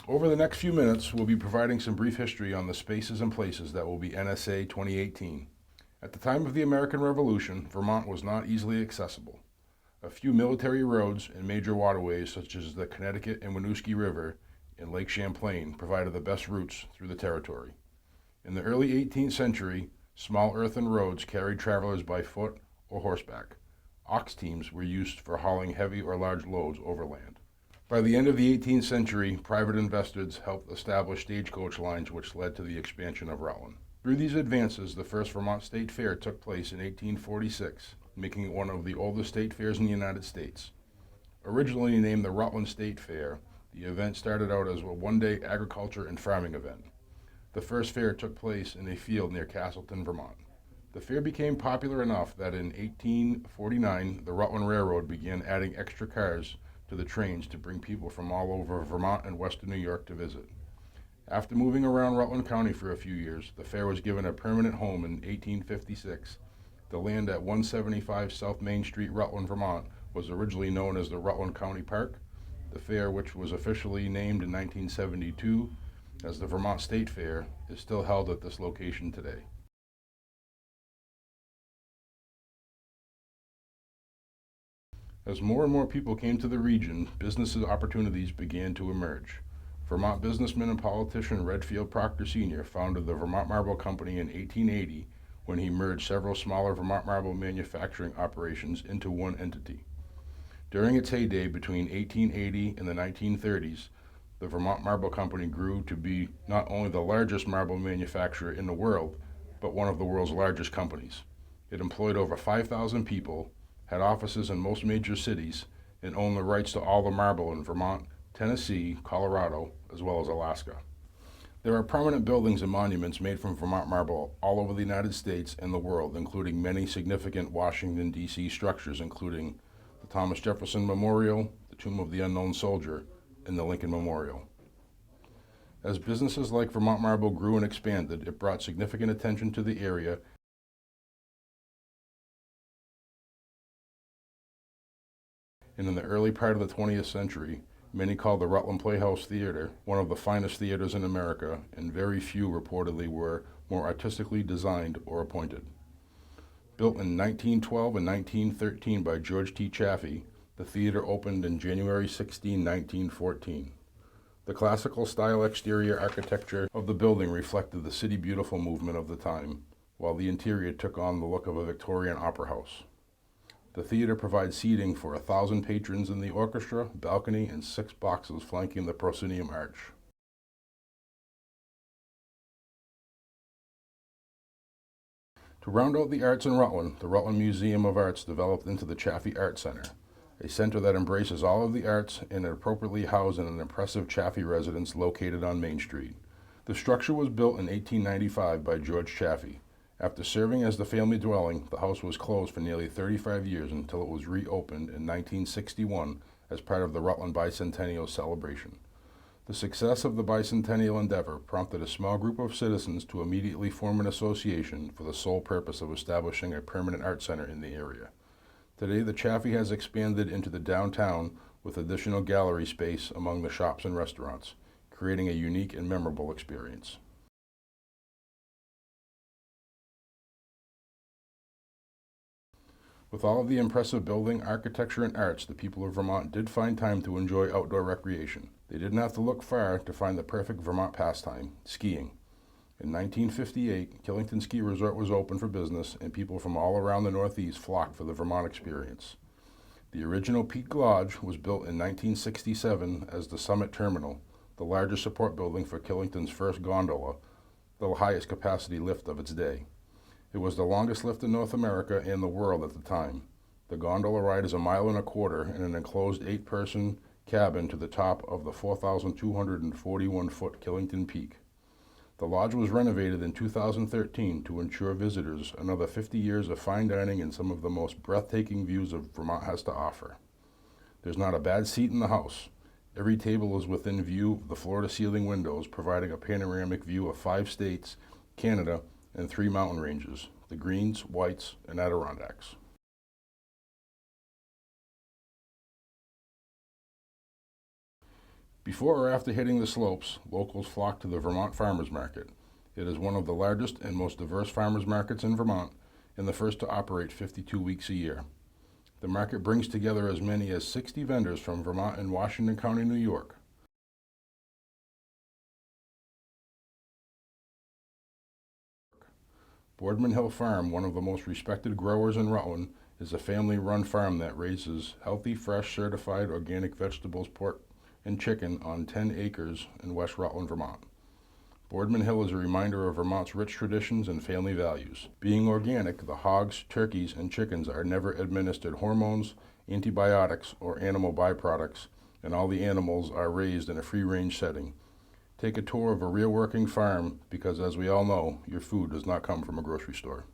Over the next few minutes, we'll be providing some brief history on the spaces and places that will be NSA 2018. At the time of the American Revolution, Vermont was not easily accessible. A few military roads and major waterways such as the Connecticut and Winooski River and Lake Champlain provided the best routes through the territory. In the early 18th century, small earthen roads carried travelers by foot or horseback. Ox teams were used for hauling heavy or large loads overland. By the end of the 18th century, private investors helped establish stagecoach lines which led to the expansion of Rutland. Through these advances, the first Vermont State Fair took place in 1846, making it one of the oldest state fairs in the United States. Originally named the Rutland State Fair, the event started out as a one-day agriculture and farming event. The first fair took place in a field near Castleton, Vermont. The fair became popular enough that in 1849, the Rutland Railroad began adding extra cars to the trains to bring people from all over Vermont and western New York to visit. After moving around Rutland County for a few years, the fair was given a permanent home in 1856. The land at 175 South Main Street, Rutland, Vermont, was originally known as the Rutland County Park. The fair, which was officially named in 1972 as the Vermont State Fair, is still held at this location today. As more and more people came to the region, business opportunities began to emerge. Vermont businessman and politician Redfield Proctor Sr. founded the Vermont Marble Company in 1880 when he merged several smaller Vermont marble manufacturing operations into one entity. During its heyday between 1880 and the 1930s, the Vermont Marble Company grew to be not only the largest marble manufacturer in the world, but one of the world's largest companies. It employed over 5,000 people, had offices in most major cities, and owned the rights to all the marble in Vermont, Tennessee, Colorado, as well as Alaska. There are prominent buildings and monuments made from Vermont marble all over the United States and the world, including many significant Washington, D.C. structures, including the Thomas Jefferson Memorial, the Tomb of the Unknown Soldier, and the Lincoln Memorial. As businesses like Vermont Marble grew and expanded, it brought significant attention to the area and in the early part of the 20th century, many called the Rutland Playhouse Theater one of the finest theaters in America, and very few reportedly were more artistically designed or appointed. Built in 1912 and 1913 by George T. Chaffee, the theater opened in January 16, 1914. The classical style exterior architecture of the building reflected the City Beautiful movement of the time, while the interior took on the look of a Victorian opera house. The theater provides seating for 1,000 patrons in the orchestra, balcony, and 6 boxes flanking the proscenium arch. To round out the arts in Rutland, the Rutland Museum of Arts developed into the Chaffee Art Center, a center that embraces all of the arts and appropriately housed in an impressive Chaffee residence located on Main Street. The structure was built in 1895 by George Chaffee. After serving as the family dwelling, the house was closed for nearly 35 years until it was reopened in 1961 as part of the Rutland Bicentennial celebration. The success of the bicentennial endeavor prompted a small group of citizens to immediately form an association for the sole purpose of establishing a permanent art center in the area. Today, the Chaffee has expanded into the downtown with additional gallery space among the shops and restaurants, creating a unique and memorable experience. With all of the impressive building, architecture, and arts, the people of Vermont did find time to enjoy outdoor recreation. They didn't have to look far to find the perfect Vermont pastime, skiing. In 1958, Killington Ski Resort was open for business, and people from all around the Northeast flocked for the Vermont experience. The original Peak Lodge was built in 1967 as the Summit Terminal, the largest support building for Killington's first gondola, the highest capacity lift of its day. It was the longest lift in North America and the world at the time. The gondola ride is 1.25 miles in an enclosed 8-person cabin to the top of the 4,241-foot Killington Peak. The lodge was renovated in 2013 to ensure visitors another 50 years of fine dining and some of the most breathtaking views of Vermont has to offer. There's not a bad seat in the house. Every table is within view of the floor-to-ceiling windows, providing a panoramic view of 5 states, Canada, and 3 mountain ranges, the Greens, Whites, and Adirondacks. Before or after hitting the slopes, locals flock to the Vermont Farmers Market. It is one of the largest and most diverse farmers markets in Vermont and the first to operate 52 weeks a year. The market brings together as many as 60 vendors from Vermont and Washington County, New York. Boardman Hill Farm, one of the most respected growers in Rutland, is a family-run farm that raises healthy, fresh, certified organic vegetables, pork, and chicken on 10 acres in West Rutland, Vermont. Boardman Hill is a reminder of Vermont's rich traditions and family values. Being organic, the hogs, turkeys, and chickens are never administered hormones, antibiotics, or animal byproducts, and all the animals are raised in a free-range setting. Take a tour of a real working farm because, as we all know, your food does not come from a grocery store.